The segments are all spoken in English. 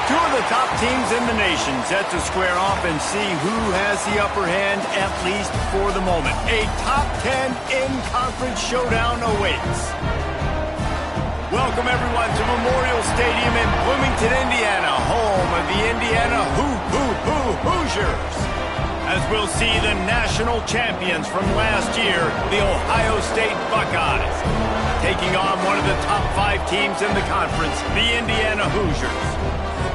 Two of the top teams in the nation set to square off and see who has the upper hand, at least for the moment. A top 10 in-conference showdown awaits. Welcome, everyone, to Memorial Stadium in Bloomington, Indiana, home of the Indiana Hoosiers. As we'll see the national champions from last year, the Ohio State Buckeyes, taking on one of the top 5 teams in the conference, the Indiana Hoosiers.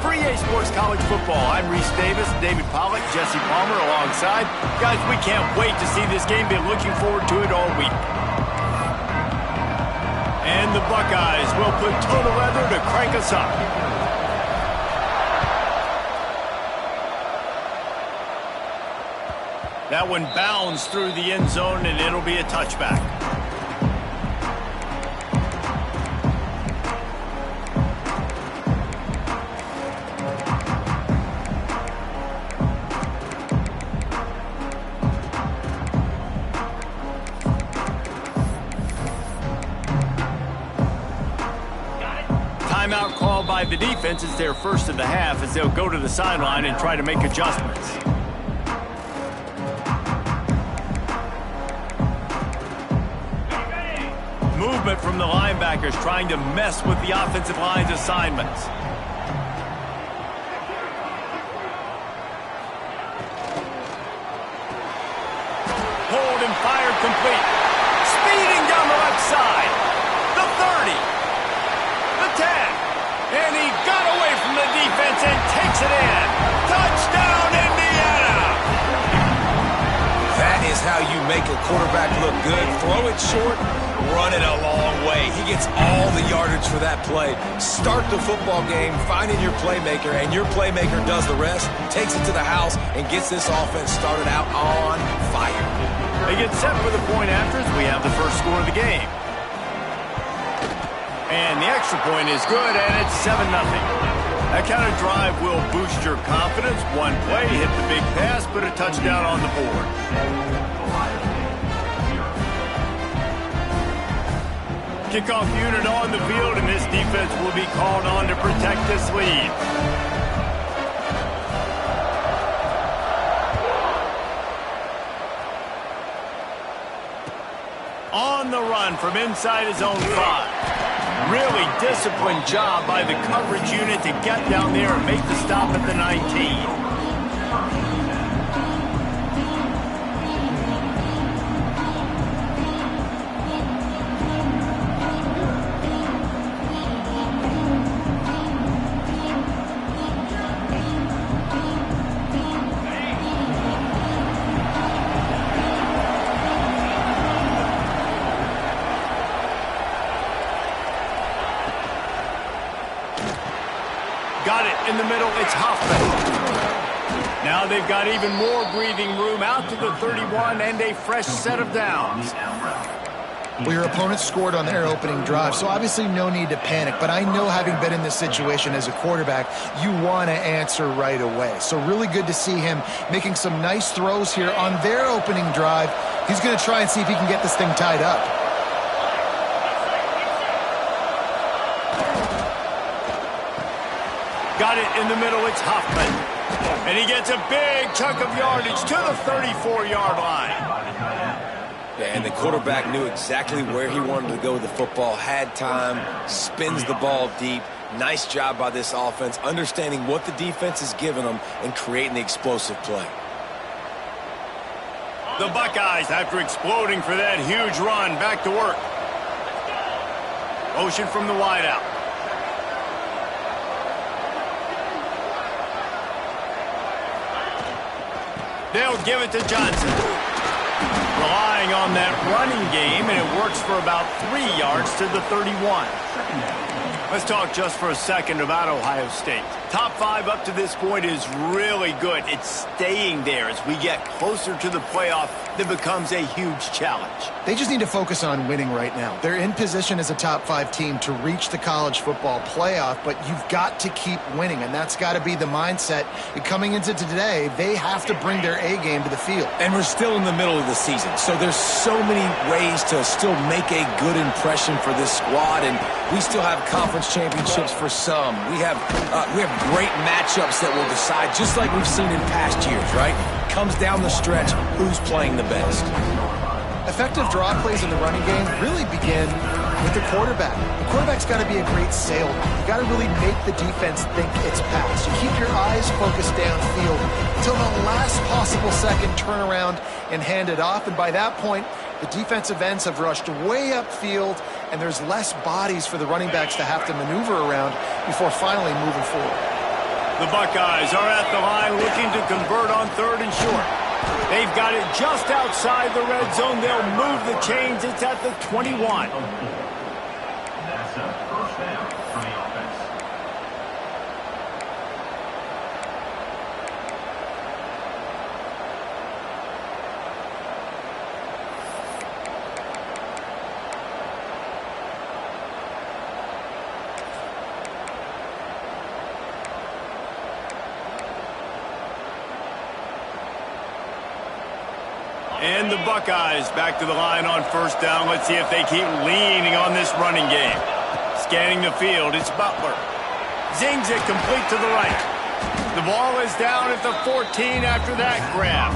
For EA Sports College Football, I'm Reese Davis, David Pollack, Jesse Palmer alongside. Guys, we can't wait to see this game. Been looking forward to it all week. And the Buckeyes will put total leather to crank us up. That one bounds through the end zone, and it'll be a touchback. Timeout called by the defense. It's their first of the half as they'll go to the sideline and try to make adjustments. Movement from the linebackers trying to mess with the offensive line's assignments. Hold and fired complete. Speeding down the left side. The 30. The 10. And he got away from the defense and takes it in. Touchdown, Indiana! That is how you make a quarterback look good. Throw it short, run it a long way. He gets all the yardage for that play. Start the football game, finding your playmaker, and your playmaker does the rest, takes it to the house, and gets this offense started out on fire. They get set for the point after as we have the first score of the game. And the extra point is good, and it's 7-0. That kind of drive will boost your confidence. One play, hit the big pass, put a touchdown on the board. Kickoff unit on the field, and this defense will be called on to protect this lead. On the run from inside his own 5. Really disciplined job by the coverage unit to get down there and make the stop at the 19. Got it in the middle, it's Hoffman. Now they've got even more breathing room out to the 31 and a fresh set of downs. Well, your opponent scored on their opening drive, so obviously no need to panic. But I know, having been in this situation as a quarterback, you want to answer right away. So really good to see him making some nice throws here on their opening drive. He's going to try and see if he can get this thing tied up. Got it in the middle, it's Hoffman. And he gets a big chunk of yardage to the 34-yard line. Yeah, and the quarterback knew exactly where he wanted to go with the football, had time, spins the ball deep. Nice job by this offense, understanding what the defense is giving them and creating the explosive play. The Buckeyes, after exploding for that huge run, back to work. Motion from the wideout. They'll give it to Johnson. Relying on that running game, and it works for about 3 yards to the 31. Let's talk just for a second about Ohio State. Top 5 up to this point is really good. It's staying there as we get closer to the playoff. that becomes a huge challenge. They just need to focus on winning right now. They're in position as a top-5 team to reach the college football playoff, but you've got to keep winning, and that's got to be the mindset. And coming into today, they have to bring their A game to the field. And we're still in the middle of the season, so there's so many ways to still make a good impression for this squad, and we still have conference championships for some. We have great matchups that will decide, just like we've seen in past years, right? Comes down the stretch, who's playing the best. Effective draw plays in the running game really begin with the quarterback. The quarterback's got to be a great salesman. You got to really make the defense think it's pass. You keep your eyes focused downfield until the last possible second, turn around and hand it off. And by that point, the defensive ends have rushed way upfield, and there's less bodies for the running backs to have to maneuver around before finally moving forward. The Buckeyes are at the line looking to convert on 3rd and short. They've got it just outside the red zone. They'll move the chains. It's at the 21. That's a first down for the offense. And the Buckeyes back to the line on 1st down. Let's see if they keep leaning on this running game. Scanning the field, it's Butler. Zings it complete to the right. The ball is down at the 14 after that grab.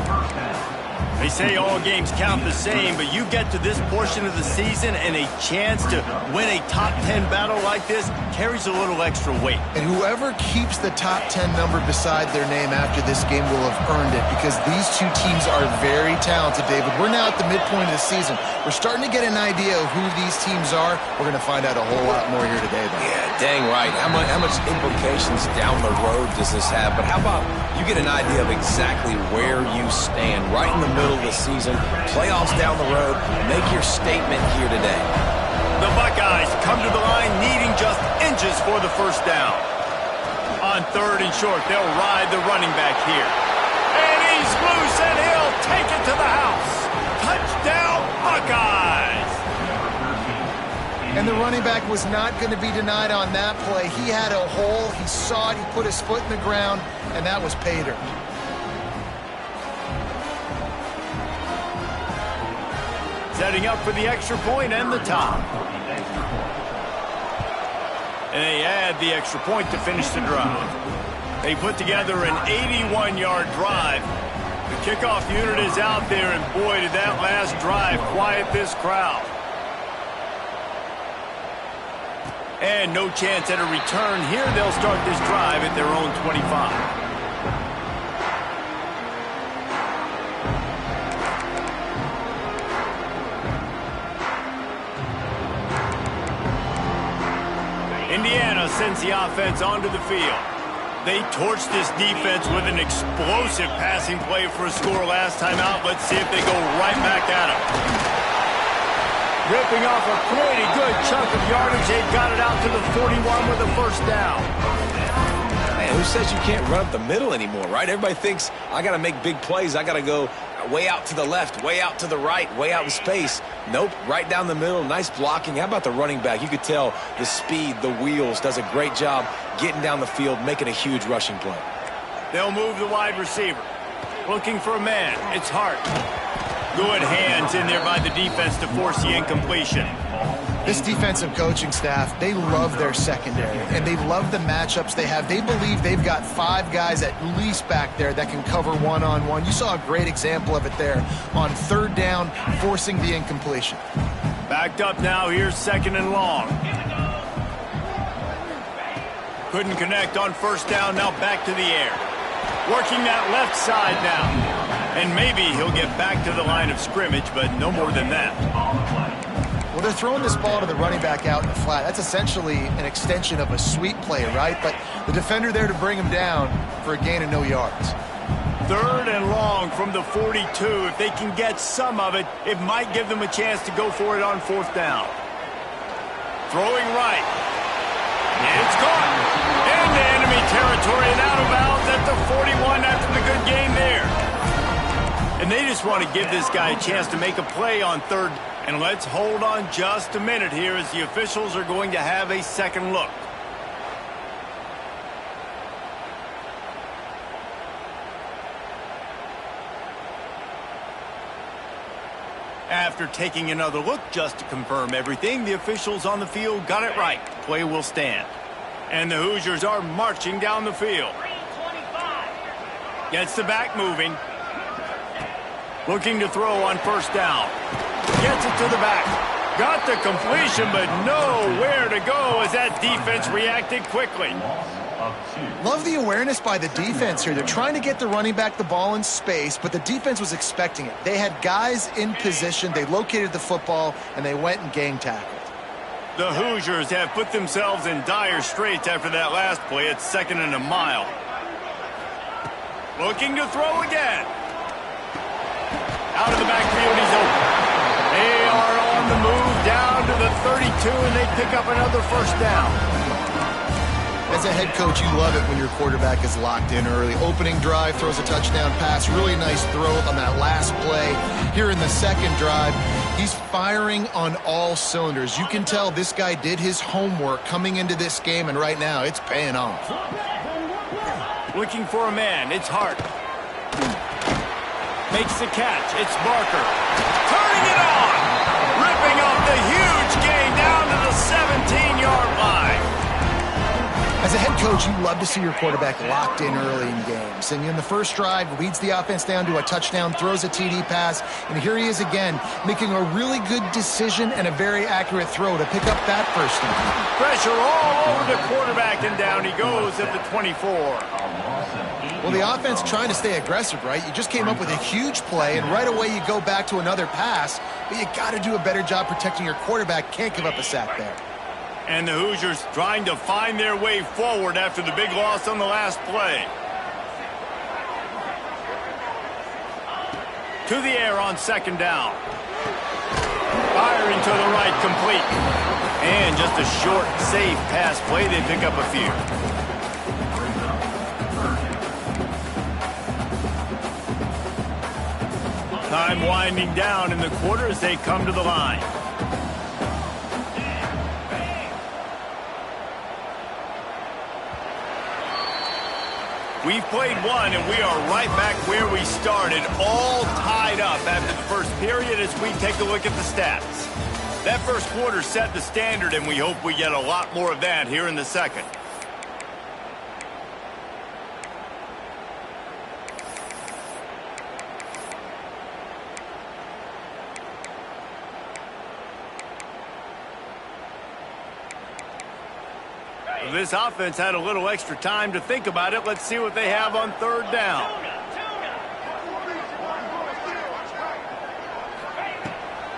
They say all games count the same, but you get to this portion of the season and a chance to win a top 10 battle like this carries a little extra weight. And whoever keeps the top 10 number beside their name after this game will have earned it, because these two teams are very talented, David. We're now at the midpoint of the season. We're starting to get an idea of who these teams are. We're going to find out a whole lot more here today, though. Yeah, dang right. How much implications down the road does this have? But how about you get an idea of exactly where you stand right in the middle of the season, playoffs down the road, make your statement here today. The Buckeyes come to the line needing just inches for the 1st down. On 3rd and short, they'll ride the running back here. And he's loose, and he'll take it to the house. Touchdown, Buckeyes! And the running back was not going to be denied on that play. He had a hole, he saw it, he put his foot in the ground, and that was pay dirt. Setting up for the extra point and the top. And they add the extra point to finish the drive. They put together an 81-yard drive. The kickoff unit is out there, and boy, did that last drive quiet this crowd. And no chance at a return here. They'll start this drive at their own 25. Indiana sends the offense onto the field. They torched this defense with an explosive passing play for a score last time out. Let's see if they go right back at him. Ripping off a pretty good chunk of yardage. They got it out to the 41 with a 1st down. Man, who says you can't run up the middle anymore, right? Everybody thinks, I got to make big plays. I got to go way out to the left, way out to the right, way out in space. Nope, right down the middle, nice blocking. How about the running back? You could tell the speed, the wheels, does a great job getting down the field, making a huge rushing play. They'll move the wide receiver. Looking for a man. It's Hart. Good hands in there by the defense to force the incompletion. This defensive coaching staff, they love their secondary, and they love the matchups they have. They believe they've got 5 guys at least back there that can cover one-on-one. You saw a great example of it there on 3rd down, forcing the incompletion. Backed up now. Here's 2nd and long. Couldn't connect on 1st down. Now back to the air. Working that left side now. And maybe he'll get back to the line of scrimmage, but no more than that. Well, they're throwing this ball to the running back out in the flat. That's essentially an extension of a sweep play, right? But the defender there to bring him down for a gain of no yards. 3rd and long from the 42. If they can get some of it, it might give them a chance to go for it on 4th down. Throwing right. It's gone. Into enemy territory and out of bounds at the 41 after the good game there. And they just want to give this guy a chance to make a play on third. And let's hold on just a minute here as the officials are going to have a second look. After taking another look just to confirm everything, the officials on the field got it right. Play will stand. And the Hoosiers are marching down the field. Gets the back moving. Looking to throw on first down. Gets it to the back. Got the completion, but nowhere to go as that defense reacted quickly. Love the awareness by the defense here. They're trying to get the running back the ball in space, but the defense was expecting it. They had guys in position. They located the football, and they went and gang tackled. The Hoosiers have put themselves in dire straits after that last play at 2nd and a mile. Looking to throw again. Out of the backfield, he's open. They are on the move down to the 32, and they pick up another first down. As a head coach, you love it when your quarterback is locked in early. Opening drive, throws a touchdown pass. Really nice throw on that last play. Here in the second drive, he's firing on all cylinders. You can tell this guy did his homework coming into this game, and right now it's paying off. Looking for a man. It's Hart. Makes the catch. It's Barker. Turning it on. Ripping off the huge gain down to the 17-yard line. As a head coach, you love to see your quarterback locked in early in games. And in the first drive, leads the offense down to a touchdown, throws a TD pass, and here he is again, making a really good decision and a very accurate throw to pick up that first down. Pressure all over the quarterback, and down he goes at the 24. Well, the offense trying to stay aggressive, right? You just came up with a huge play, and right away you go back to another pass, but you got to do a better job protecting your quarterback. Can't give up a sack there. And the Hoosiers trying to find their way forward after the big loss on the last play. To the air on second down. Firing to the right, complete. And just a short, safe pass play. They pick up a few. Time winding down in the quarter as they come to the line. We've played one, and we are right back where we started, all tied up after the first period as we take a look at the stats. That first quarter set the standard, and we hope we get a lot more of that here in the second. This offense had a little extra time to think about it. Let's see what they have on third down.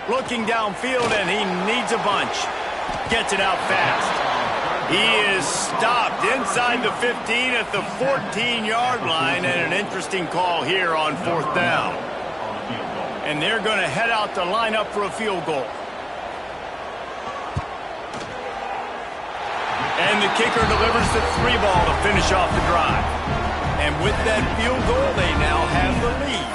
Looking downfield, and he needs a bunch. Gets it out fast. He is stopped inside the 15 at the 14-yard line, and an interesting call here on fourth down. And they're going to head out to line up for a field goal. And the kicker delivers the 3-ball to finish off the drive. And with that field goal, they now have the lead.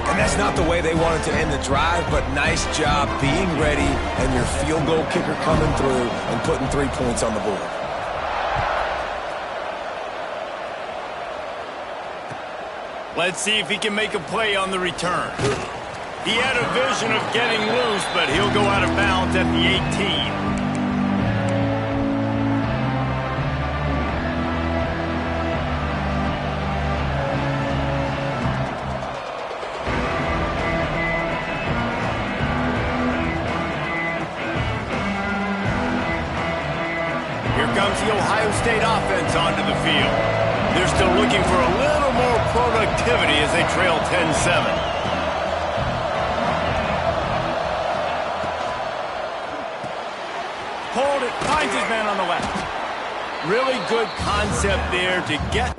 And that's not the way they wanted to end the drive, but nice job being ready and your field goal kicker coming through and putting 3 points on the board. Let's see if he can make a play on the return. He had a vision of getting loose, but he'll go out of bounds at the 18. Comes the Ohio State offense onto the field. They're still looking for a little more productivity as they trail 10-7. Hold it, finds his man on the left. Really good concept there to get.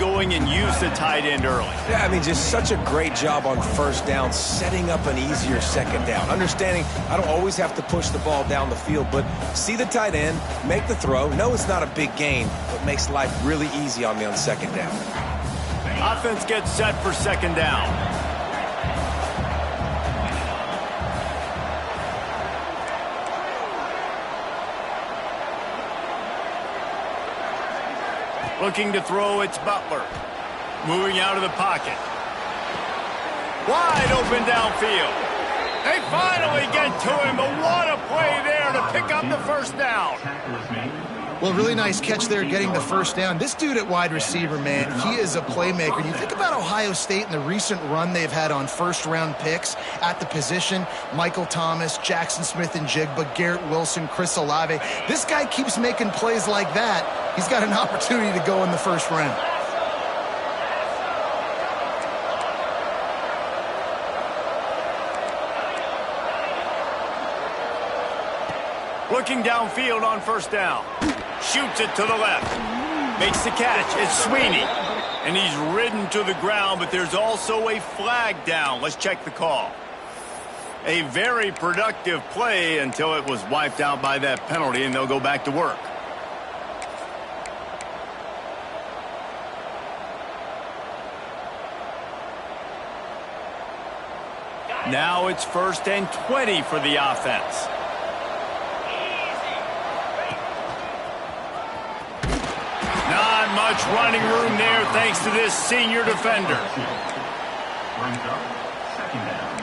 going and use the tight end early. Yeah, I mean, just such a great job on first down, setting up an easier second down. Understanding I don't always have to push the ball down the field, but see the tight end, make the throw. No, it's not a big gain, but makes life really easy on me on second down. Offense gets set for second down. Looking to throw, it's Butler. Moving out of the pocket. Wide open downfield. They finally get to him, but what a play there to pick up the first down. Well, really nice catch there getting the first down. This dude at wide receiver, man, he is a playmaker. You think about Ohio State and the recent run they've had on first-round picks at the position. Michael Thomas, Jackson Smith and Jigba, Garrett Wilson, Chris Olave. This guy keeps making plays like that. He's got an opportunity to go in the first round. Looking downfield on first down. Shoots it to the left. Makes the catch. It's Sweeney. And he's ridden to the ground, but there's also a flag down. Let's check the call. A very productive play until it was wiped out by that penalty, and they'll go back to work. Now it's 1st and 20 for the offense. Not much running room there thanks to this senior defender. Brings up second down.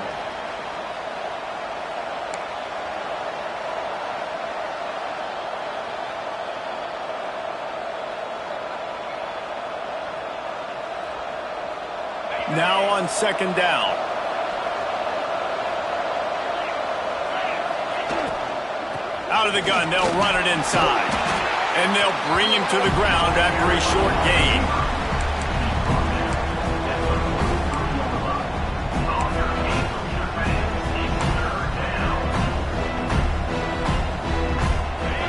Now on second down. Out of the gun, they'll run it inside. And they'll bring him to the ground after a short gain.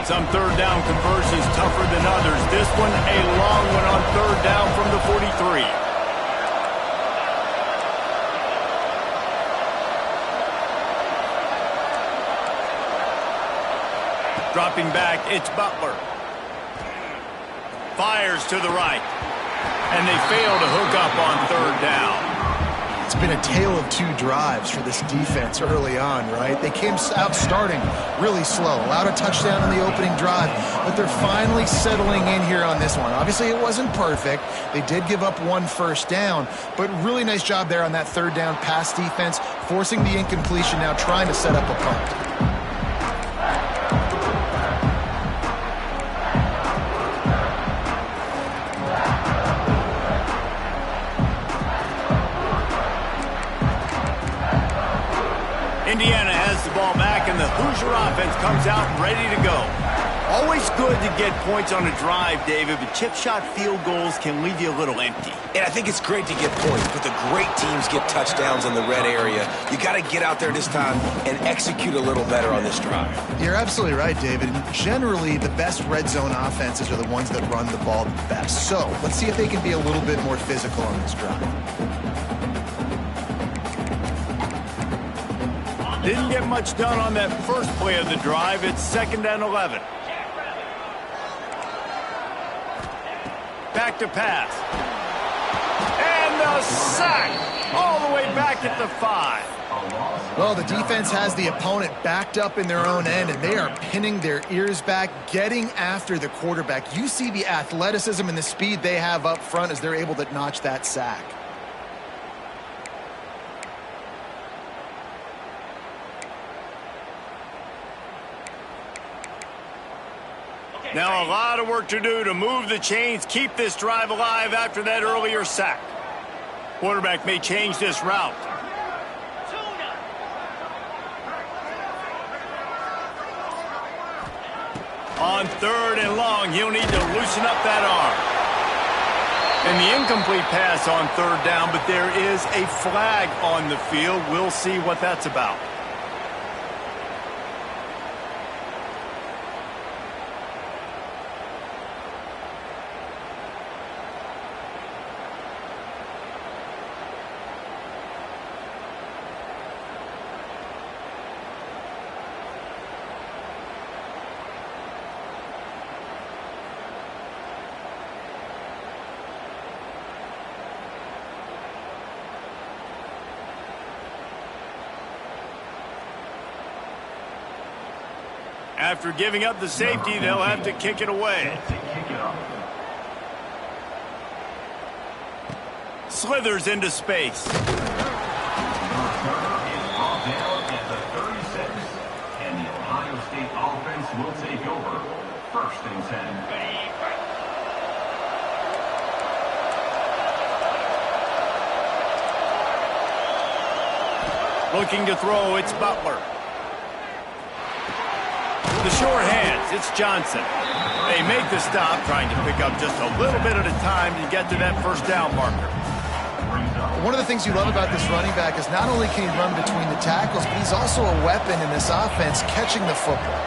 Some third down conversions tougher than others. This one, a long one on third down from the 43. Dropping back, it's Butler. Fires to the right. And they fail to hook up on third down. It's been a tale of two drives for this defense early on, right? They came out starting really slow, allowed a touchdown on the opening drive, but they're finally settling in here on this one. Obviously, it wasn't perfect. They did give up one first down, but really nice job there on that third down pass defense, forcing the incompletion, now trying to set up a punt. Indiana has the ball back, and the Hoosier offense comes out ready to go. Always good to get points on a drive, David, but chip shot field goals can leave you a little empty. And I think it's great to get points, but the great teams get touchdowns in the red area. You got to get out there this time and execute a little better on this drive. You're absolutely right, David. Generally, the best red zone offenses are the ones that run the ball the best. So let's see if they can be a little bit more physical on this drive. Didn't get much done on that first play of the drive. It's 2nd and 11. Back to pass. And the sack all the way back at the 5. Well, the defense has the opponent backed up in their own end, and they are pinning their ears back, getting after the quarterback. You see the athleticism and the speed they have up front as they're able to notch that sack. Now a lot of work to do to move the chains, keep this drive alive after that earlier sack. Quarterback may change this route. On 3rd and long, he'll need to loosen up that arm. And the incomplete pass on 3rd down, but there is a flag on the field. We'll see what that's about. After giving up the safety, they'll have to kick it away. Slithers into space. Down at the 36, and the Ohio State offense will take over. 1st and 10. Looking to throw, it's Butler. The short hands, it's Johnson. They make the stop, trying to pick up just a little bit at a time to get to that first down marker. One of the things you love about this running back is not only can he run between the tackles, but he's also a weapon in this offense catching the football.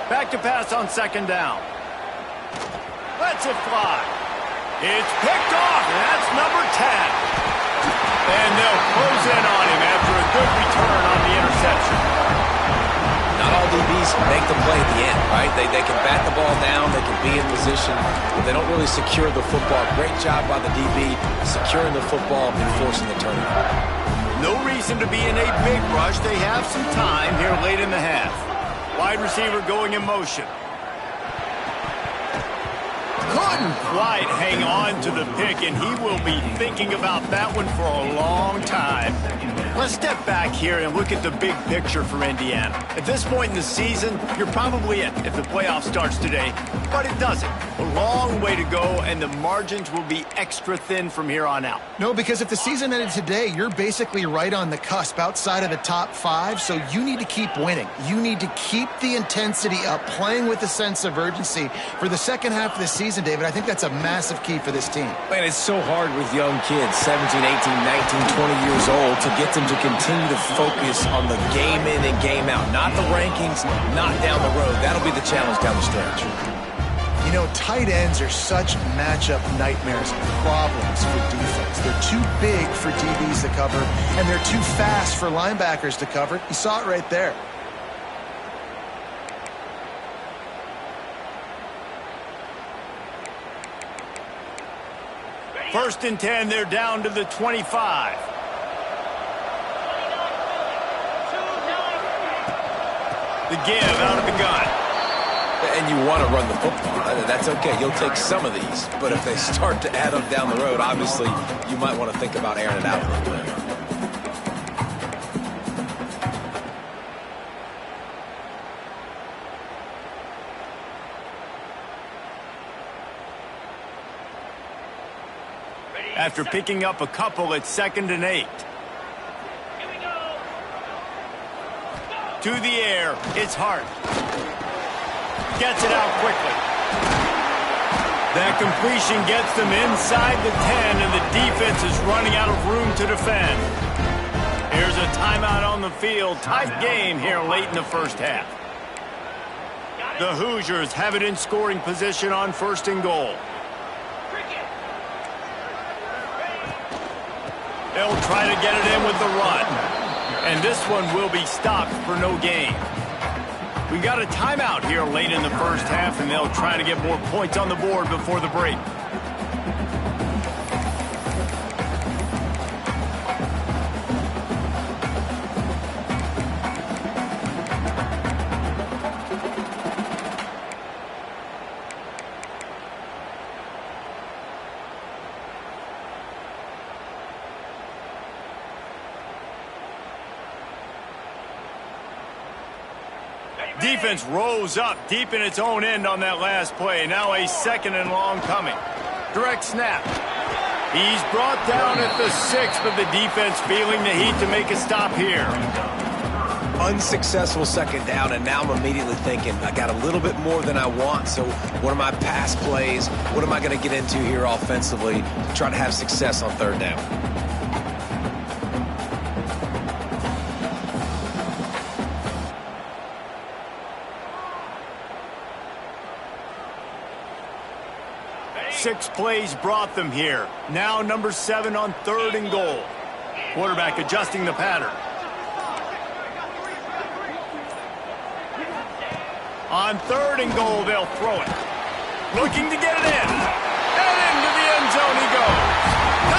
Back to pass on 2nd down. Lets it fly. It's picked off, and that's number 10. And they'll close in on him after a good return on the interception. Not all DBs make the play at the end, right? They can bat the ball down, they can be in position, but they don't really secure the football. Great job by the DB securing the football and forcing the turnover. No reason to be in a big rush. They have some time here late in the half. Wide receiver going in motion. Couldn't quite hang on to the pick, and he will be thinking about that one for a long time. Let's step back here and look at the big picture for Indiana. At this point in the season, you're probably in if the playoff starts today, but it doesn't. A long way to go, and the margins will be extra thin from here on out. No, because if the season ended today, you're basically right on the cusp outside of the top 5, so you need to keep winning. You need to keep the intensity up, playing with a sense of urgency for the second half of the season, David. I think that's a massive key for this team. Man, it's so hard with young kids, 17, 18, 19, 20 years old, to get them to continue to focus on the game in and game out. Not the rankings, not down the road. That'll be the challenge down the stretch. You know, tight ends are such matchup nightmares and problems for defense. They're too big for DBs to cover, and they're too fast for linebackers to cover. You saw it right there. First and 10, they're down to the 25. The give out of the gun. And you want to run the football. That's okay. You'll take some of these. But if they start to add up down the road, obviously, you might want to think about airing it out a little bit. After picking up a couple, it's 2nd and 8. To the air, it's Hart. Gets it out quickly. That completion gets them inside the 10, and the defense is running out of room to defend. Here's a timeout on the field. Tight game here late in the first half. The Hoosiers have it in scoring position on 1st and goal. They'll try to get it in with the run. And this one will be stopped for no gain. We got a timeout here late in the first half, and they'll try to get more points on the board before the break. Defense rose up deep in its own end on that last play. Now a 2nd and long coming. Direct snap. He's brought down at the 6, but the defense feeling the heat to make a stop here. Unsuccessful 2nd down, and now I'm immediately thinking, I got a little bit more than I want, so what are my pass plays? What am I going to get into here offensively to try to have success on 3rd down? Six plays brought them here. Now number 7 on 3rd and goal. Quarterback adjusting the pattern. On 3rd and goal, they'll throw it. Looking to get it in. And into the end zone he goes.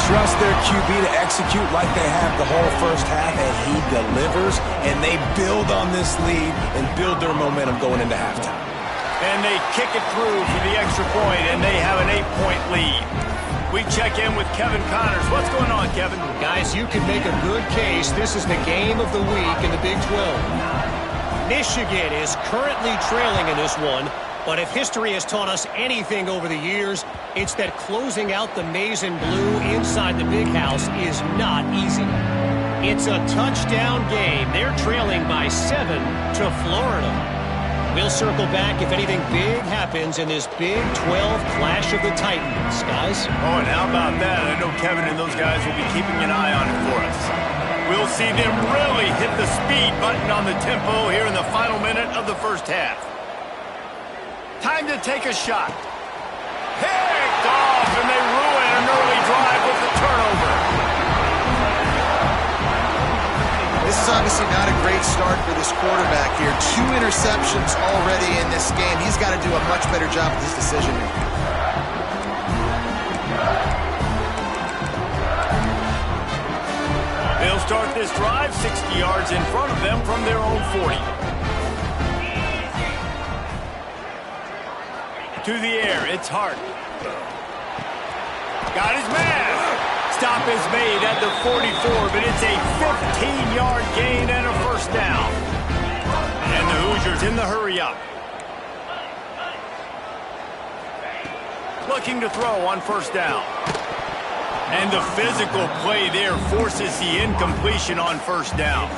trust their QB to execute like they have the whole first half, and he delivers, and they build on this lead and build their momentum going into halftime. And they kick it through for the extra point, and they have an 8-point lead. We check in with Kevin Connors. What's going on, Kevin? Guys, you can make a good case. This is the game of the week in the Big 12. Michigan is currently trailing in this one, but if history has taught us anything over the years, it's that closing out the maize and blue inside the Big House is not easy. It's a touchdown game. They're trailing by 7 to Florida. We'll circle back if anything big happens in this Big 12 clash of the Titans, guys. Oh, and how about that? I know Kevin and those guys will be keeping an eye on it for us. We'll see them really hit the speed button on the tempo here in the final minute of the first half. Time to take a shot. Picked off, and they ruin an early drive with the turnover. This is obviously not a great start for this quarterback here. 2 interceptions already in this game. He's got to do a much better job with his decision making. They'll start this drive 60 yards in front of them from their own 40. To the air, it's Hart. Got his man. Stop is made at the 44, but it's a 15-yard gain and a first down. And the Hoosiers in the hurry-up. Looking to throw on first down. And the physical play there forces the incompletion on first down.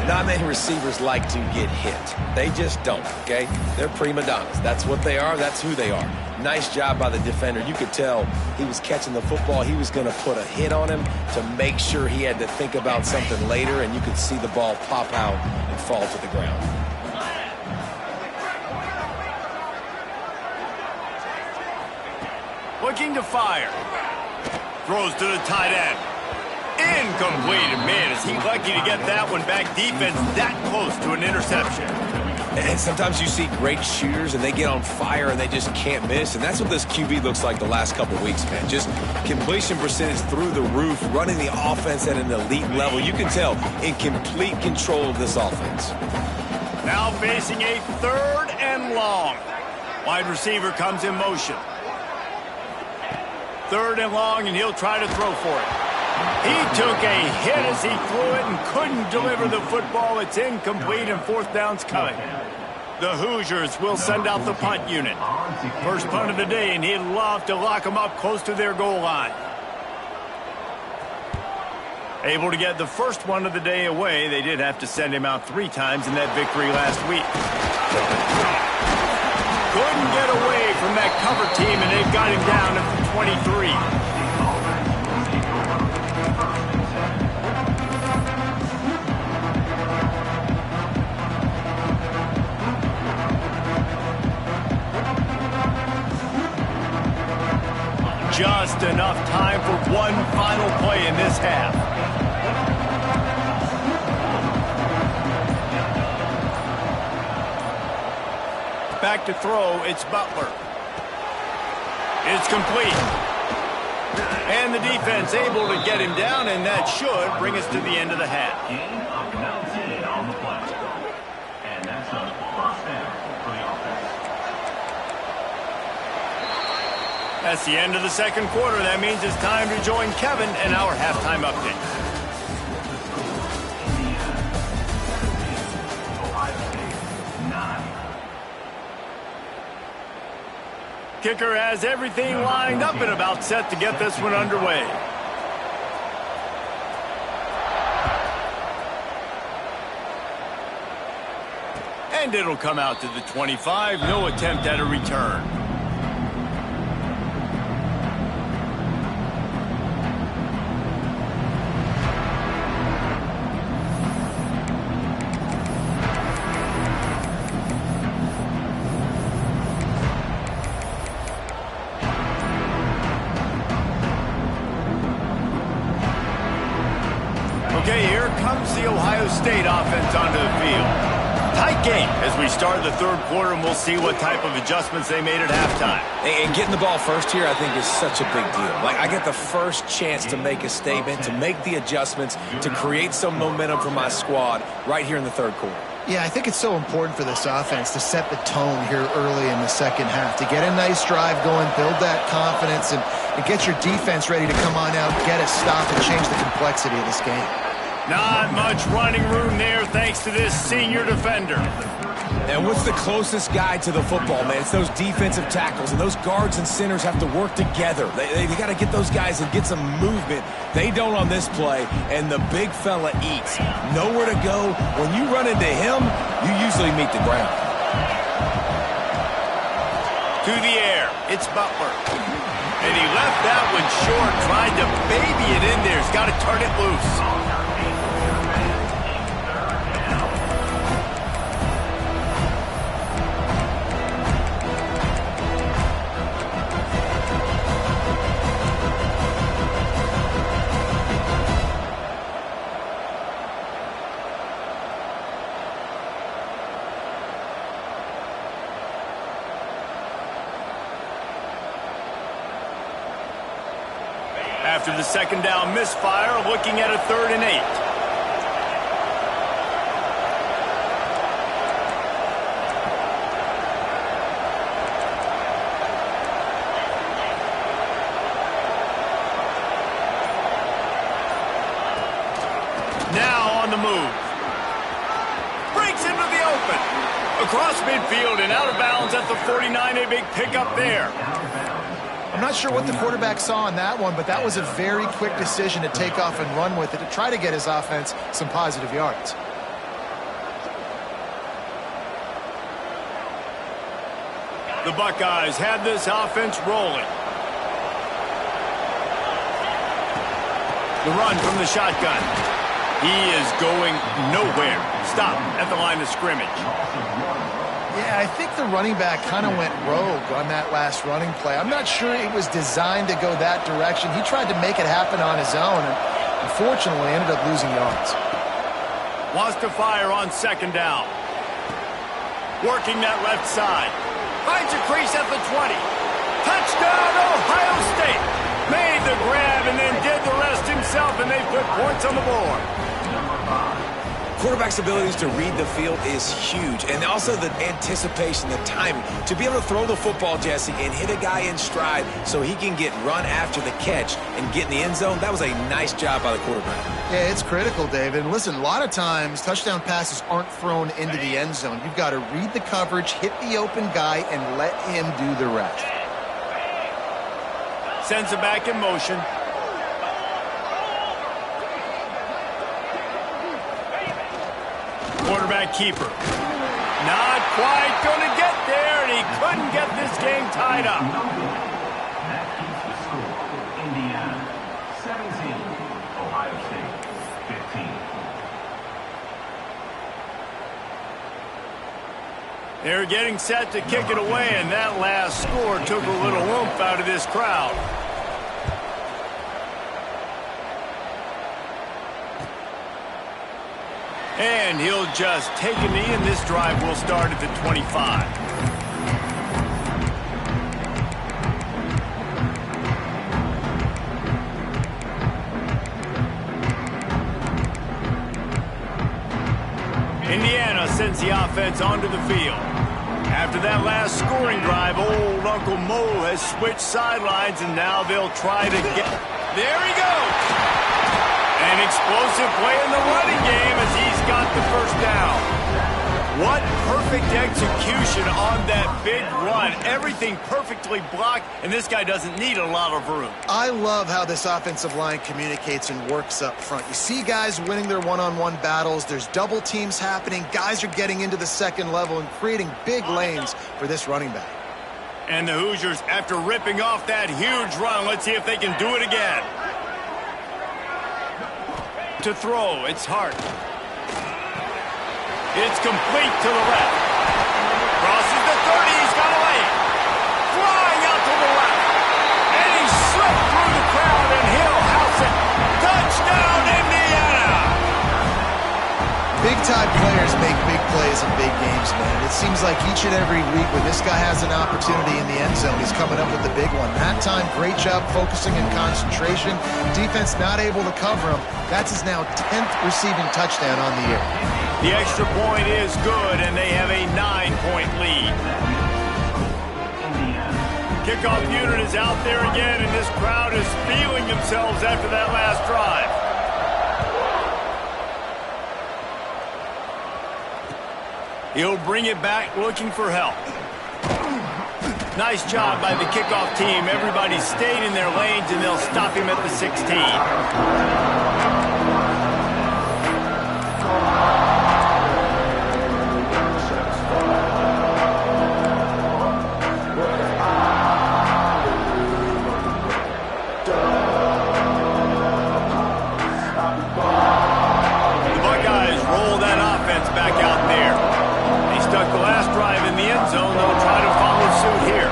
Not many receivers like to get hit. They just don't, okay? They're prima donnas. That's what they are. That's who they are. Nice job by the defender. You could tell he was catching the football. He was going to put a hit on him to make sure he had to think about something later, and you could see the ball pop out and fall to the ground. Looking to fire. Throws to the tight end. Incomplete. Man, is he lucky to get that one back. Defense that close to an interception. And sometimes you see great shooters, and they get on fire, and they just can't miss. And that's what this QB looks like the last couple weeks, man. Just completion percentage through the roof, running the offense at an elite level. You can tell in complete control of this offense. Now facing a 3rd and long. Wide receiver comes in motion. 3rd and long, and he'll try to throw for it. He took a hit as he threw it and couldn't deliver the football. It's incomplete, and 4th down's coming. The Hoosiers will send out the punt unit. First punt of the day, and he'd love to lock them up close to their goal line. Able to get the first one of the day away. They did have to send him out 3 times in that victory last week. Couldn't get away from that cover team, and they got him down at the 23. Just enough time for one final play in this half. Back to throw, it's Butler. It's complete. And the defense able to get him down, and that should bring us to the end of the half. Gain of now 10 on the play. And that's a first down for the offense. That's the end of the second quarter. That means it's time to join Kevin in our halftime update. Kicker has everything lined up and about set to get this one underway. And it'll come out to the 25. No attempt at a return. Okay, here comes the Ohio State offense onto the field. Tight game as we start the third quarter, and we'll see what type of adjustments they made at halftime. And getting the ball first here, I think, is such a big deal. Like, I get the first chance to make a statement, to make the adjustments, to create some momentum for my squad right here in the third quarter. Yeah, I think it's so important for this offense to set the tone here early in the second half, to get a nice drive going, build that confidence, and get your defense ready to come on out, get a stop, and change the complexity of this game. Not much running room there thanks to this senior defender. And what's the closest guy to the football, man? It's those defensive tackles, and those guards and centers have to work together. They got to get those guys and get some movement. They don't on this play, and the big fella eats. Nowhere to go. When you run into him, you usually meet the ground. To the air, it's Butler. And he left that one short, tried to baby it in there. He's got to turn it loose. After the second down misfire, looking at a 3rd and 8. Now on the move. Breaks into the open. Across midfield and out of bounds at the 49. A big pickup there. I'm not sure what the quarterback saw on that one, but that was a very quick decision to take off and run with it to try to get his offense some positive yards. The Buckeyes had this offense rolling. The run from the shotgun. He is going nowhere. Stop at the line of scrimmage. Yeah, I think the running back kind of went rogue on that last running play. I'm not sure it was designed to go that direction. He tried to make it happen on his own and unfortunately ended up losing yards. Wants to fire on second down. Working that left side. Finds a crease at the 20. Touchdown, Ohio State. Made the grab and then did the rest himself, and they put points on the board. Quarterback's abilities to read the field is huge, and also the anticipation, the timing. To be able to throw the football, Jesse, and hit a guy in stride so he can get run after the catch and get in the end zone, that was a nice job by the quarterback. Yeah, it's critical, David. And listen, a lot of times touchdown passes aren't thrown into the end zone. You've got to read the coverage, hit the open guy, and let him do the rest. Sends it back in motion. Quarterback keeper. Not quite going to get there, and he couldn't get this game tied up. That keeps the score. Indiana 17, Ohio State 15. They're getting set to kick it away, and that last score took a little oomph out of this crowd. And he'll just take a knee, and this drive will start at the 25. Indiana sends the offense onto the field. After that last scoring drive, old Uncle Mo has switched sidelines, and now they'll try to get... There he goes! An explosive play in the running game as he's got the first down. What perfect execution on that big run. Everything perfectly blocked, and this guy doesn't need a lot of room. I love how this offensive line communicates and works up front. You see guys winning their one-on-one battles. There's double teams happening. Guys are getting into the second level and creating big lanes for this running back. And the Hoosiers, after ripping off that huge run, let's see if they can do it again. To throw, it's Hart. It's complete to the left. Crosses the 30, he's got a lane. Flying out to the left. And he slipped through the crowd, and he'll house it. Touchdown, Indiana! Big-time players make big plays in big seems like each and every week when this guy has an opportunity in the end zone, he's coming up with the big one. That time, great job focusing and concentration. Defense not able to cover him. That's his now 10th receiving touchdown on the year. The extra point is good, and they have a 9-point lead. Kickoff unit is out there again, and this crowd is feeling themselves after that last drive. He'll bring it back looking for help. Nice job by the kickoff team. Everybody stayed in their lanes, and they'll stop him at the 16. The last drive in the end zone, they'll try to follow suit here.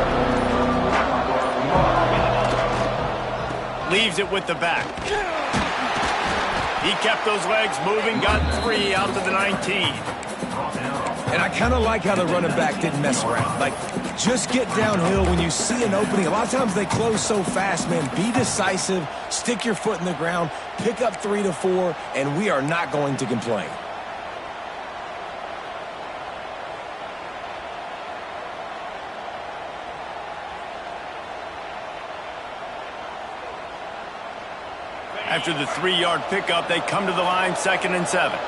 Leaves it with the back. He kept those legs moving, got 3 out to the 19. And I kind of like how the running back didn't mess around. Like, just get downhill when you see an opening. A lot of times they close so fast, man. Be decisive, stick your foot in the ground, pick up 3 to 4, and we are not going to complain. After the 3-yard pickup, they come to the line, 2nd and 7.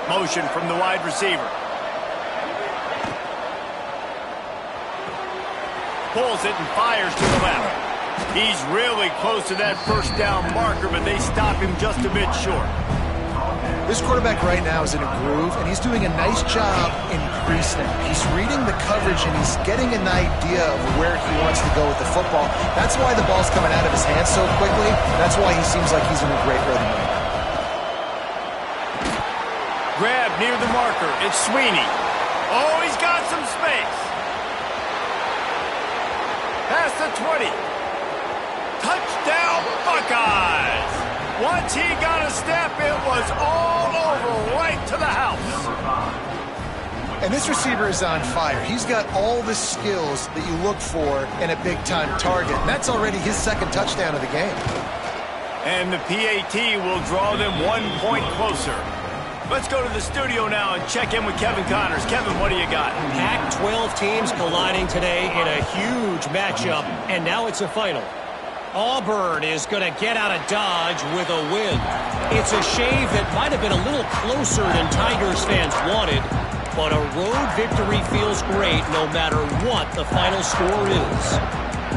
Motion from the wide receiver. Pulls it and fires to the left. He's really close to that first down marker, but they stop him just a bit short. This quarterback right now is in a groove, and he's doing a nice job in pre-snap. He's reading the coverage, and he's getting an idea of where he wants to go with the football. That's why the ball's coming out of his hands so quickly. That's why he seems like he's in a great rhythm right now. Grab near the marker. It's Sweeney. Oh, he's got some space. Past the 20. Touchdown, Buckeyes! Once he got a step, it was all over, right to the house. And this receiver is on fire. He's got all the skills that you look for in a big-time target. And that's already his 2nd touchdown of the game. And the PAT will draw them 1 point closer. Let's go to the studio now and check in with Kevin Connors. Kevin, what do you got? Pac-12 teams colliding today in a huge matchup, and now it's a final. Auburn is going to get out of Dodge with a win. It's a shave that might have been a little closer than Tigers fans wanted, but a road victory feels great no matter what the final score is.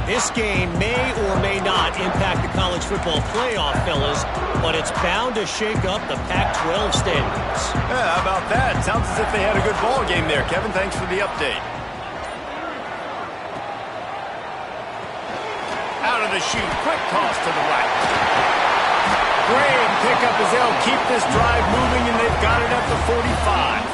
This game may or may not impact the college football playoff, fellas, but it's bound to shake up the Pac-12 standings. Yeah, how about that? Sounds as if they had a good ball game there. Kevin, thanks for the update. Out of the chute, quick toss to the right. Great pickup as they'll keep this drive moving, and they've got it at the 45.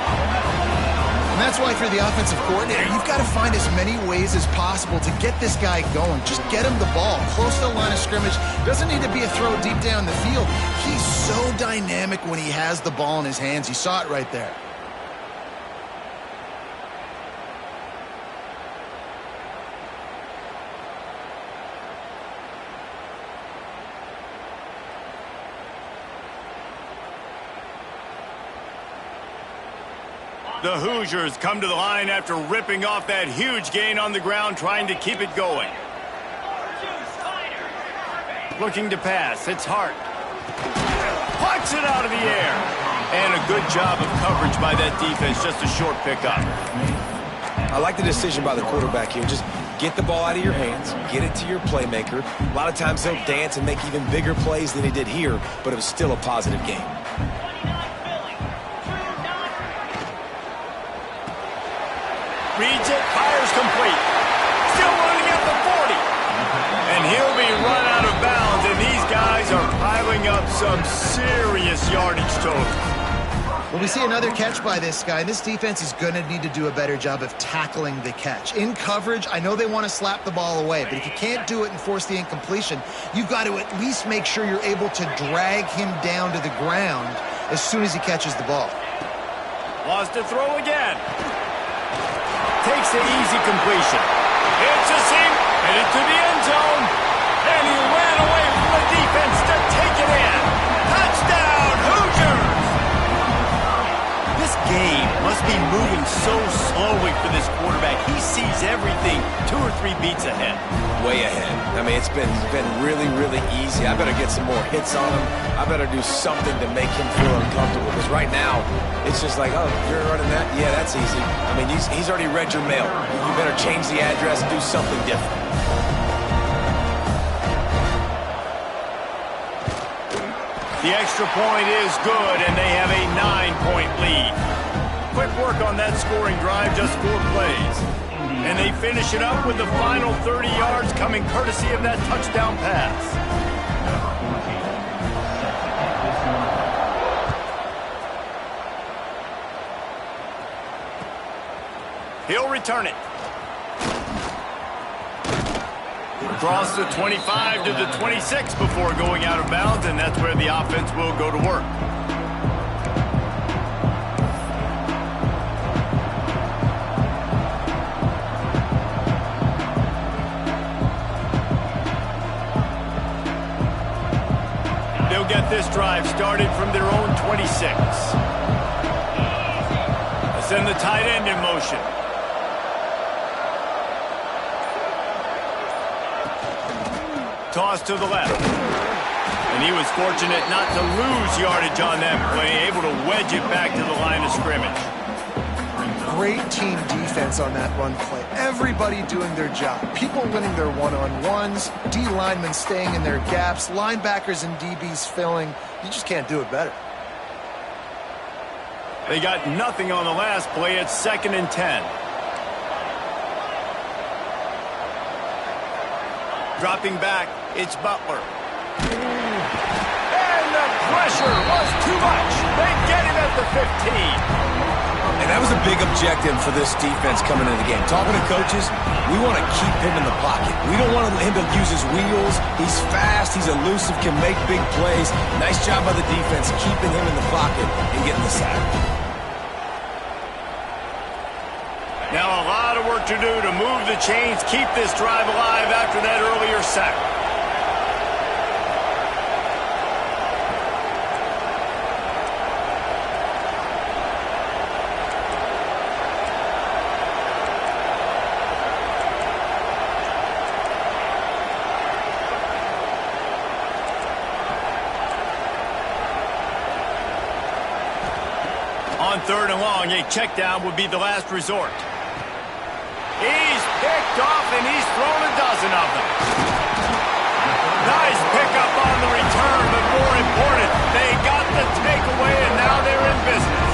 And that's why for the offensive coordinator, you've got to find as many ways as possible to get this guy going. Just get him the ball close to the line of scrimmage. Doesn't need to be a throw deep down the field. He's so dynamic when he has the ball in his hands. You saw it right there. The Hoosiers come to the line after ripping off that huge gain on the ground, trying to keep it going. Looking to pass. It's Hart. Plucks it out of the air. And a good job of coverage by that defense. Just a short pickup. I like the decision by the quarterback here. Just get the ball out of your hands, get it to your playmaker. A lot of times he'll dance and make even bigger plays than he did here, but it was still a positive game. Reads it, fires complete. Still running at the 40. And he'll be run out of bounds, and these guys are piling up some serious yardage totals. Well, we see another catch by this guy. This defense is going to need to do a better job of tackling the catch. In coverage, I know they want to slap the ball away, but if you can't do it and force the incompletion, you've got to at least make sure you're able to drag him down to the ground as soon as he catches the ball. Wants to throw again. Takes the easy completion. It's a seam. Headed to the end zone. And he ran away from the defense to take it in. Touchdown, Hoosiers! This game must be moving so slowly for this quarterback. He sees everything 2 or 3 beats ahead. Way ahead. I mean, it's been really, really easy. I better get some more hits on him. I better do something to make him feel uncomfortable. Because right now, it's just like, oh, you're running that? Yeah, that's easy. I mean, he's already read your mail. You better change the address and do something different. The extra point is good, and they have a 9-point lead. Quick work on that scoring drive, just 4 plays. And they finish it up with the final 30 yards coming courtesy of that touchdown pass. He'll return it. Across the 25 to the 26 before going out of bounds, and that's where the offense will go to work. They'll get this drive started from their own 26. They send the tight end in motion. Toss to the left. And he was fortunate not to lose yardage on that play, able to wedge it back to the line of scrimmage. Great team defense on that run play. Everybody doing their job. People winning their one-on-ones, D linemen staying in their gaps, linebackers and DBs filling. You just can't do it better. They got nothing on the last play. It's 2nd and 10. Dropping back, it's Butler. And the pressure was too much. They get him at the 15. And that was a big objective for this defense coming into the game. Talking to coaches, we want to keep him in the pocket. We don't want him to use his wheels. He's fast, he's elusive, can make big plays. Nice job by the defense keeping him in the pocket and getting the sack. Now a lot of work to do to move the chains, keep this drive alive after that earlier sack. On 3rd and long, a check down would be the last resort. He's picked off, and he's thrown a dozen of them. Nice pickup on the return, but more important, they got the takeaway, and now they're in business.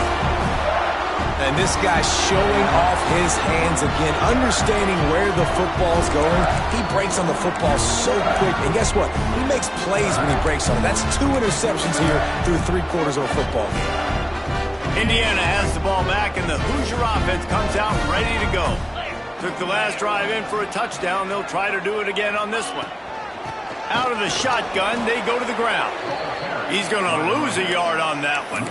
And this guy's showing off his hands again, understanding where the football's going. He breaks on the football so quick, and guess what? He makes plays when he breaks on it. That's 2 interceptions here through 3/4 of a football game. Indiana has the ball back, and the Hoosier offense comes out ready to go. Took the last drive in for a touchdown. They'll try to do it again on this one. Out of the shotgun, they go to the ground. He's going to lose a yard on that one.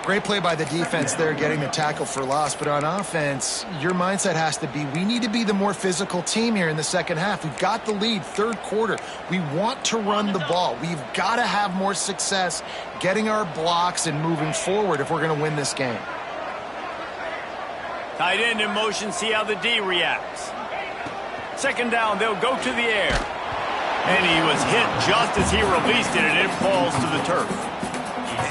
Great play by the defense there, getting the tackle for loss. But on offense, your mindset has to be, we need to be the more physical team here in the second half. We've got the lead, 3rd quarter. We want to run the ball. We've got to have more success getting our blocks and moving forward if we're going to win this game. Tight end in motion, see how the D reacts. 2nd down, they'll go to the air. And he was hit just as he released it, and it falls to the turf.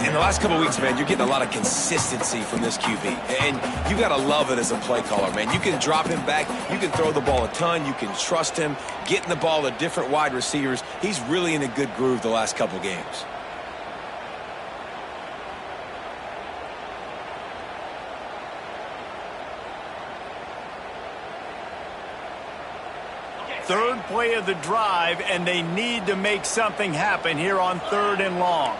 In the last couple of weeks, man, you're getting a lot of consistency from this QB. And you got to love it as a play caller, man. You can drop him back. You can throw the ball a ton. You can trust him, getting the ball to different wide receivers. He's really in a good groove the last couple of games. Third play of the drive, and they need to make something happen here on 3rd and long.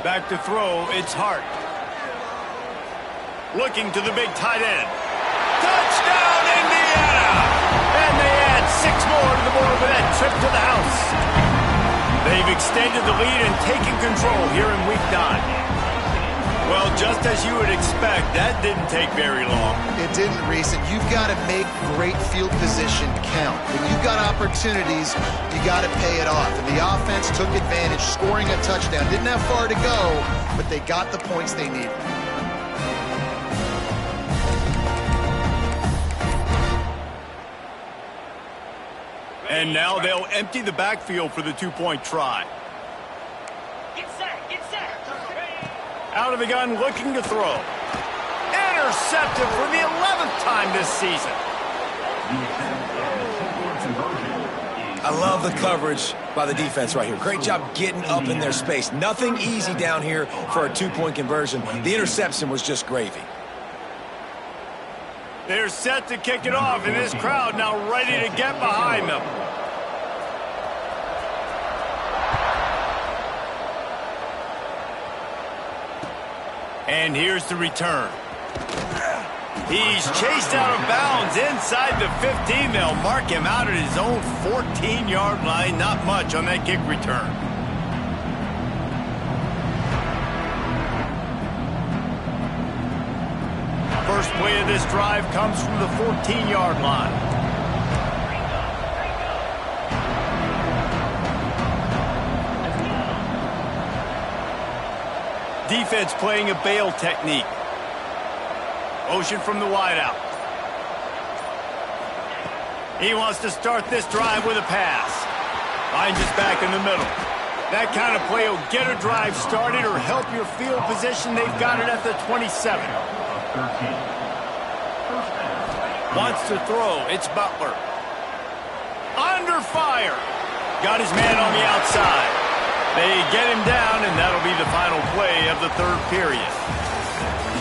Back to throw, it's Hart. Looking to the big tight end. Touchdown, Indiana! And they add 6 more to the board with that trip to the house. They've extended the lead and taken control here in Week 9. Well, just as you would expect, that didn't take very long. It didn't, Reese, and you've got to make great field position count. When you've got opportunities, you got to pay it off. And the offense took advantage, scoring a touchdown. Didn't have far to go, but they got the points they needed. And now they'll empty the backfield for the two-point try. Get set, get set. Out of the gun, looking to throw. Intercepted for the 11th time this season. I love the coverage by the defense right here. Great job getting up in their space. Nothing easy down here for a two-point conversion. The interception was just gravy. They're set to kick it off, and this crowd now ready to get behind them. And here's the return. He's chased out of bounds inside the 15. They'll mark him out at his own 14-yard line. Not much on that kick return. First play of this drive comes from the 14-yard line. Defense playing a bail technique. Motion from the wideout. He wants to start this drive with a pass. Finds his back in the middle. That kind of play will get a drive started or help your field position. They've got it at the 27. Wants to throw. It's Butler. Under fire. Got his man on the outside. They get him down, and that'll be the final play of the third period.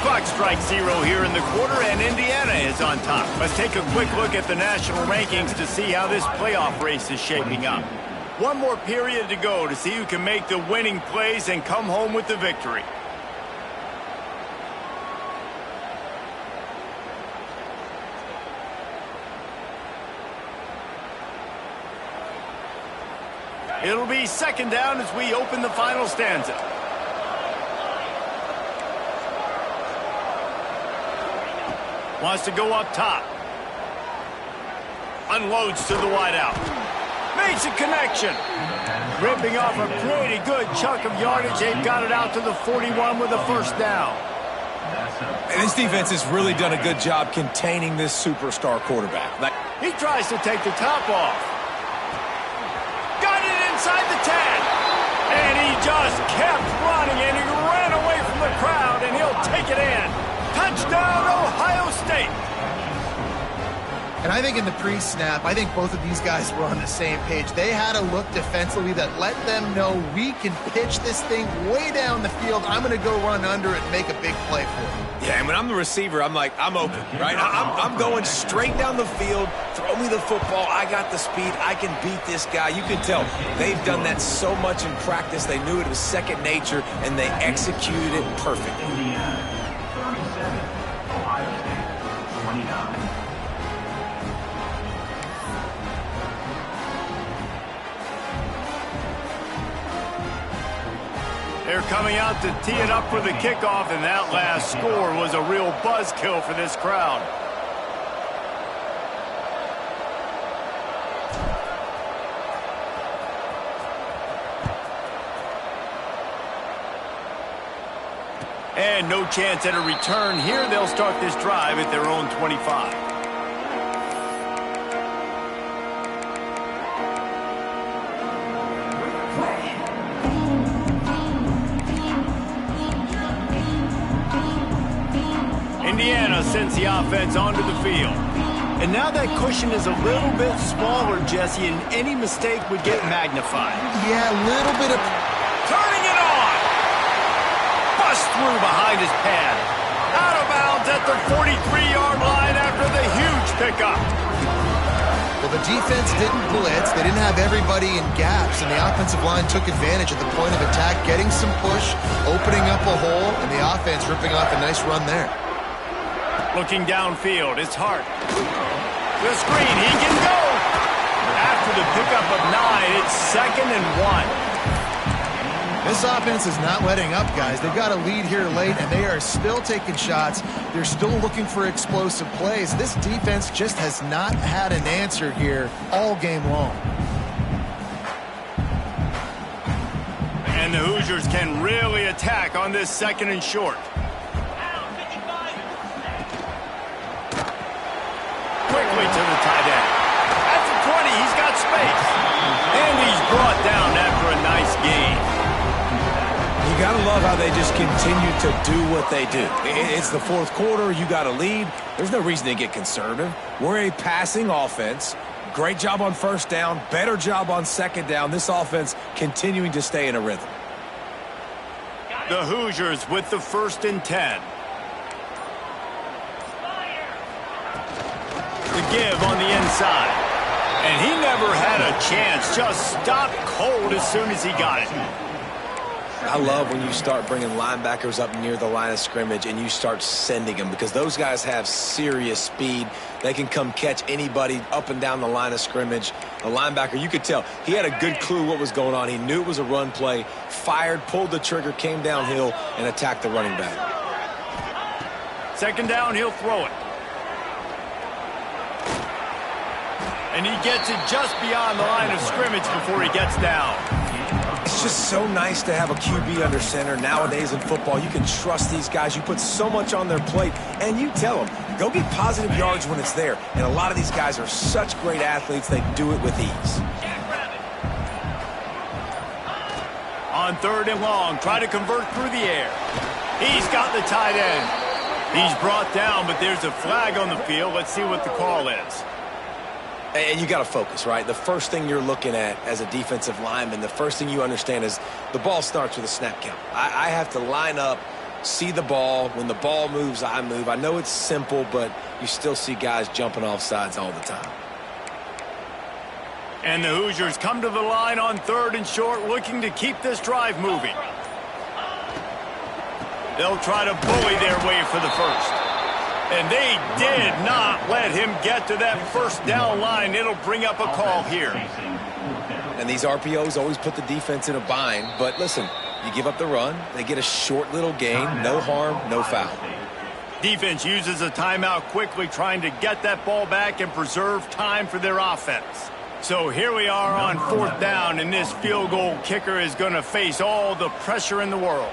Clock strikes 0 here in the quarter, and Indiana is on top. Let's take a quick look at the national rankings to see how this playoff race is shaping up. One more period to go to see who can make the winning plays and come home with the victory. It'll be second down as we open the final stanza. Wants to go up top. Unloads to the wideout. Makes a connection. Ripping off a pretty good chunk of yardage. They've got it out to the 41 with a first down. And this defense has really done a good job containing this superstar quarterback. He tries to take the top off. Got it inside the 10. And he just kept running, and he ran away from the crowd, and he'll take it in. Touchdown, Ohio State. And I think in the pre-snap, I think both of these guys were on the same page. They had a look defensively that let them know we can pitch this thing way down the field. I'm going to go run under it and make a big play for it. Yeah, and when I'm the receiver, I'm like, I'm open, right? I'm going straight down the field. Throw me the football. I got the speed. I can beat this guy. You can tell they've done that so much in practice. They knew it was second nature, and they executed it perfectly. Indiana, 37. Ohio State, 29. They're coming out to tee it up for the kickoff, and that last score was a real buzzkill for this crowd. And no chance at a return here. They'll start this drive at their own 25. Indiana sends the offense onto the field. And now that cushion is a little bit smaller, Jesse, and any mistake would get magnified. Yeah, a little bit of... Turning it on! Bust through behind his pad. Out of bounds at the 43-yard line after the huge pickup. Well, the defense didn't blitz. They didn't have everybody in gaps, and the offensive line took advantage at the point of attack, getting some push, opening up a hole, and the offense ripping off a nice run there. Looking downfield, it's Hart. The screen, he can go. After the pickup of 9, it's 2nd and 1. This offense is not letting up, guys. They've got a lead here late, and they are still taking shots. They're still looking for explosive plays. This defense just has not had an answer here all game long. And the Hoosiers can really attack on this 2nd and short. Quickly to the tight end. At the 20, he's got space. And he's brought down after a nice gain. You got to love how they just continue to do what they do. It's the 4th quarter. You got a lead. There's no reason to get conservative. We're a passing offense. Great job on 1st down. Better job on 2nd down. This offense continuing to stay in a rhythm. The Hoosiers with the 1st and 10. The give on the inside. And he never had a chance. Just stopped cold as soon as he got it. I love when you start bringing linebackers up near the line of scrimmage and you start sending them, because those guys have serious speed. They can come catch anybody up and down the line of scrimmage. A linebacker, you could tell, he had a good clue what was going on. He knew it was a run play, fired, pulled the trigger, came downhill, and attacked the running back. 2nd down, he'll throw it. And he gets it just beyond the line of scrimmage before he gets down. It's just so nice to have a QB under center. Nowadays in football, you can trust these guys. You put so much on their plate, and you tell them, go get positive yards when it's there. And a lot of these guys are such great athletes, they do it with ease. On 3rd and long, try to convert through the air. He's got the tight end. He's brought down, but there's a flag on the field. Let's see what the call is. And you got to focus, right? The first thing you're looking at as a defensive lineman, the first thing you understand is the ball starts with a snap count. I have to line up, see the ball. When the ball moves, I move. I know it's simple, but you still see guys jumping off sides all the time. And the Hoosiers come to the line on 3rd and short, looking to keep this drive moving. They'll try to bully their way for the 1st. And they did not let him get to that 1st down line. It'll bring up a call here. And these RPOs always put the defense in a bind. But listen, you give up the run, they get a short little gain, no harm, no foul. Defense uses a timeout quickly, trying to get that ball back and preserve time for their offense. So here we are on 4th down, and this field goal kicker is going to face all the pressure in the world.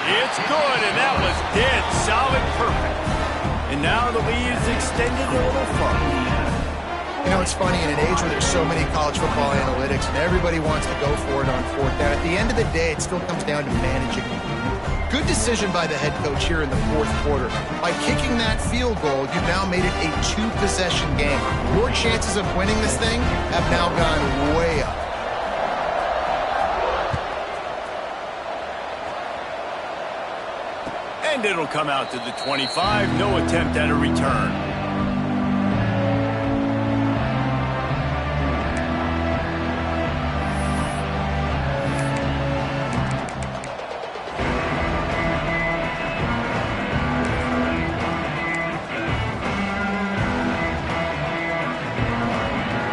It's good, and that was dead solid perfect. And now the lead is extended a little further. You know, it's funny, in an age where there's so many college football analytics and everybody wants to go for it on 4th down, at the end of the day, it still comes down to managing. Good decision by the head coach here in the 4th quarter. By kicking that field goal, you've now made it a 2-possession game. Your chances of winning this thing have now gone way up. And it'll come out to the 25. No attempt at a return.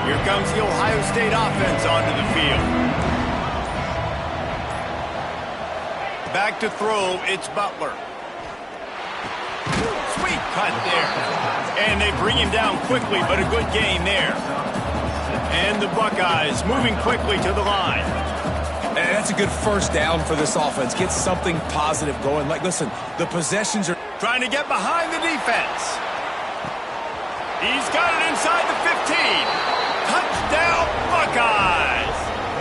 Here comes the Ohio State offense onto the field. Back to throw, it's Butler. Sweet cut there. And they bring him down quickly, but a good gain there. And the Buckeyes moving quickly to the line. And that's a good 1st down for this offense. Get something positive going. Like, listen, the possessions are trying to get behind the defense. He's got it inside the 15. Touchdown, Buckeyes.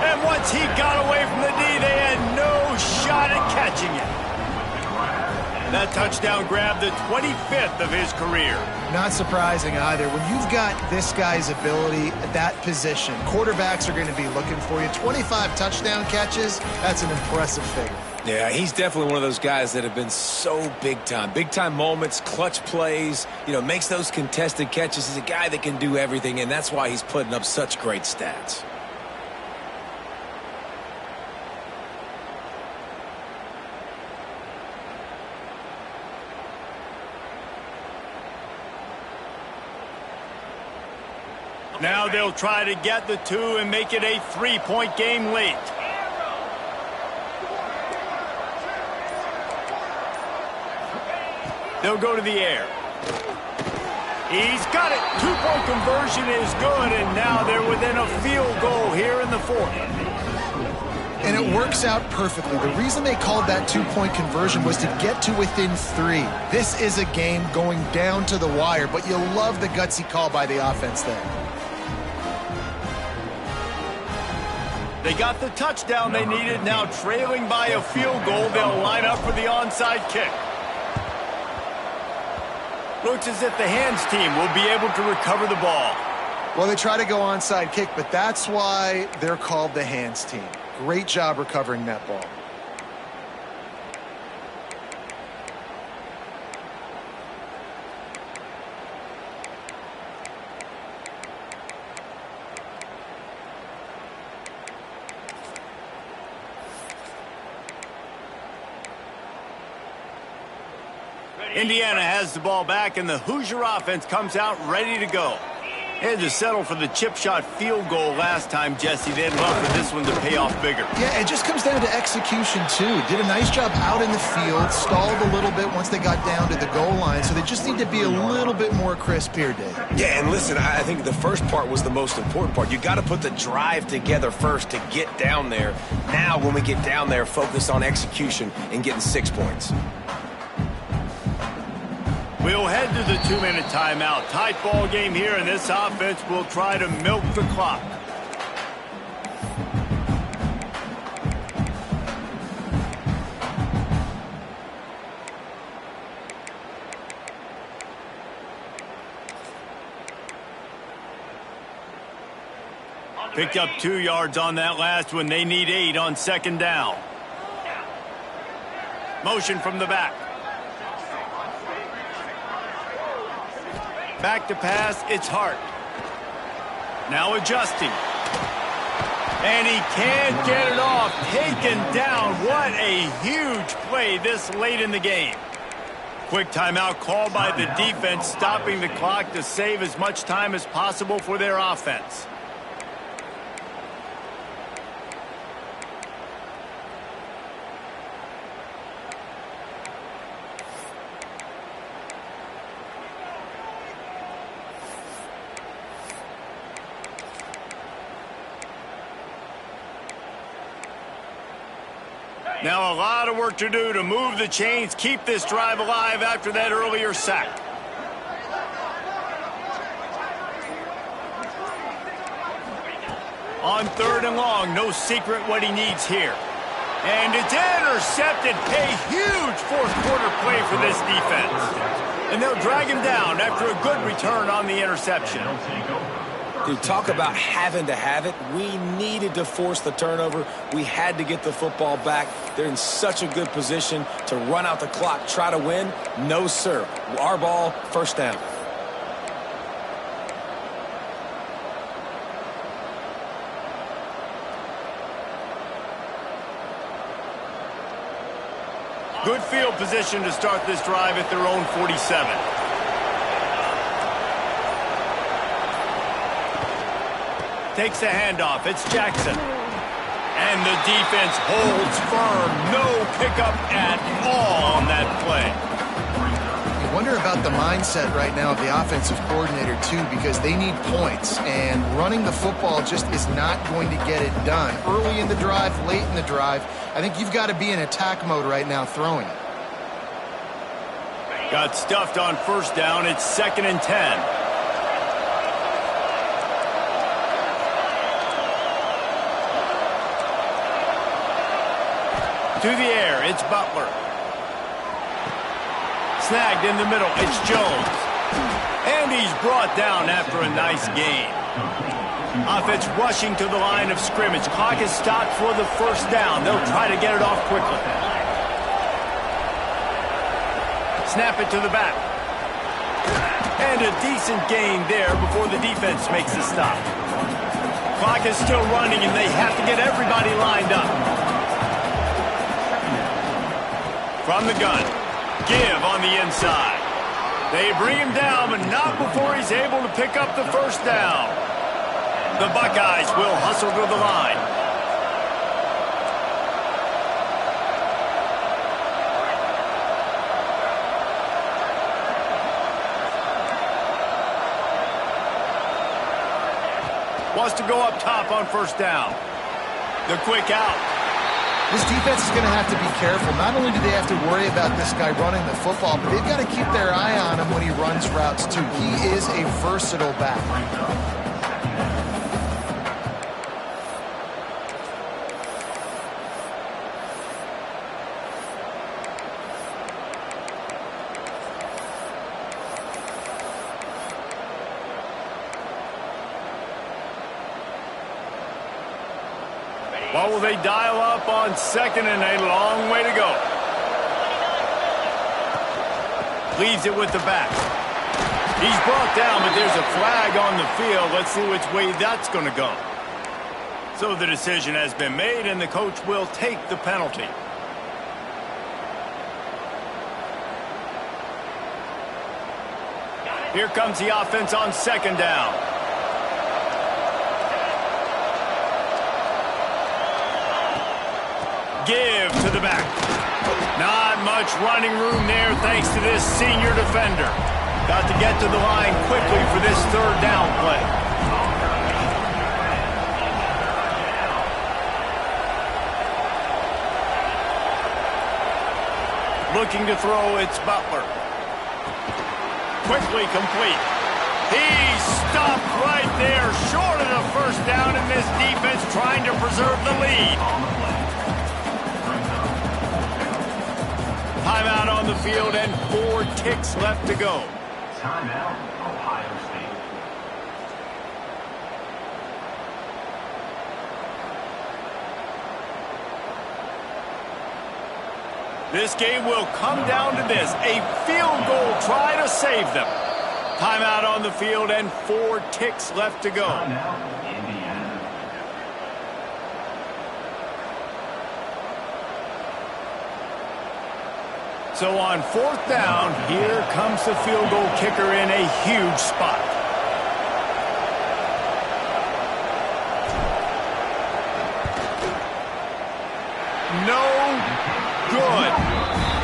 And once he got away from the D, they had no shot at catching it. That touchdown grabbed the 25th of his career. Not surprising either. When you've got this guy's ability at that position, quarterbacks are going to be looking for you. 25 touchdown catches, that's an impressive figure. Yeah, he's definitely one of those guys that have been so big time. Big time moments, clutch plays, makes those contested catches. He's a guy that can do everything, and that's why he's putting up such great stats. Now they'll try to get the two and make it a 3-point game late. They'll go to the air. He's got it. 2-point conversion is good, and now they're within a field goal here in the fourth. And it works out perfectly. The reason they called that 2-point conversion was to get to within 3. This is a game going down to the wire, but you'll love the gutsy call by the offense there. They got the touchdown they needed. Now trailing by a field goal, they'll line up for the onside kick. Looks as if the hands team will be able to recover the ball. Well, they try to go onside kick, but that's why they're called the hands team. Great job recovering that ball. Indiana has the ball back, and the Hoosier offense comes out ready to go. They had to settle for the chip shot field goal last time, Jesse. They'd love for this one to pay off bigger. Yeah, it just comes down to execution, too. Did a nice job out in the field, stalled a little bit once they got down to the goal line, so they just need to be a little bit more crisp here, Dave. Yeah, and listen, I think the first part was the most important part. You got to put the drive together first to get down there. Now, when we get down there, focus on execution and getting 6 points. We'll head to the 2-minute timeout. Tight ball game here, and this offense will try to milk the clock. Picked up 2 yards on that last one. They need 8 on second down. Motion from the back. Back to pass, it's Hart. Now adjusting. And he can't get it off. Taken down. What a huge play this late in the game. Quick timeout called by the defense, stopping the clock to save as much time as possible for their offense. Now a lot of work to do to move the chains, keep this drive alive after that earlier sack. On 3rd and long, no secret what he needs here. And it's intercepted. A huge fourth-quarter play for this defense. And they'll drag him down after a good return on the interception. Dude, talk about having to have it. We needed to force the turnover. We had to get the football back. They're in such a good position to run out the clock, try to win. No, sir. Our ball, first down. Good field position to start this drive at their own 47. Takes the handoff. It's Jackson. And the defense holds firm. No pickup at all on that play. You wonder about the mindset right now of the offensive coordinator, too, because they need points. And running the football just is not going to get it done. Early in the drive, late in the drive, I think you've got to be in attack mode right now throwing it. Got stuffed on first down. It's 2nd and 10. To the air, it's Butler. Snagged in the middle, it's Jones. And he's brought down after a nice gain. Offense rushing to the line of scrimmage. Clock is stopped for the first down. They'll try to get it off quickly. Snap it to the back. And a decent gain there before the defense makes the stop. Clock is still running, and they have to get everybody lined up. From the gun, give on the inside. They bring him down, but not before he's able to pick up the first down. The Buckeyes will hustle to the line. Wants to go up top on first down. The quick out. This defense is going to have to be careful. Not only do they have to worry about this guy running the football, but they've got to keep their eye on him when he runs routes too. He is a versatile back. What will they dial up on second and a long way to go? Leaves it with the back. He's brought down, but there's a flag on the field. Let's see which way that's going to go. So the decision has been made, and the coach will take the penalty. Here comes the offense on second down. Give to the back. Not much running room there thanks to this senior defender. Got to get to the line quickly for this third down play. Looking to throw, it's Butler. Quickly complete. He's stopped right there, short of the first down, and this defense trying to preserve the lead. Timeout on the field and 4 ticks left to go. Timeout, Ohio State. This game will come down to this. A field goal try to save them. Timeout on the field and 4 ticks left to go. Timeout, Indiana. So on fourth down, here comes the field goal kicker in a huge spot. No good.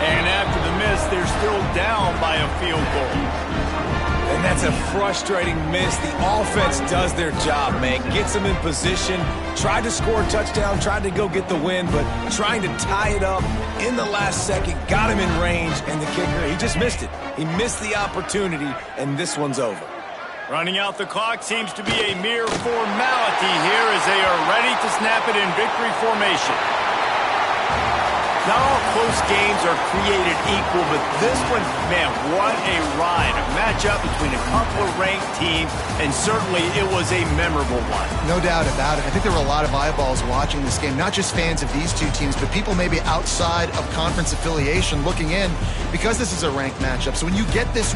And after the miss, they're still down by a field goal. And that's a frustrating miss. The offense does their job, man. Gets them in position, tried to score a touchdown, tried to go get the win, but trying to tie it up in the last second, got him in range, and the kicker, he just missed it. He missed the opportunity, and this one's over. Running out the clock seems to be a mere formality here as they are ready to snap it in victory formation. Not all close games are created equal, but this one, man, what a ride. A matchup between a couple of ranked teams, and certainly it was a memorable one. No doubt about it. I think there were a lot of eyeballs watching this game, not just fans of these two teams, but people maybe outside of conference affiliation looking in because this is a ranked matchup. So when you get this win,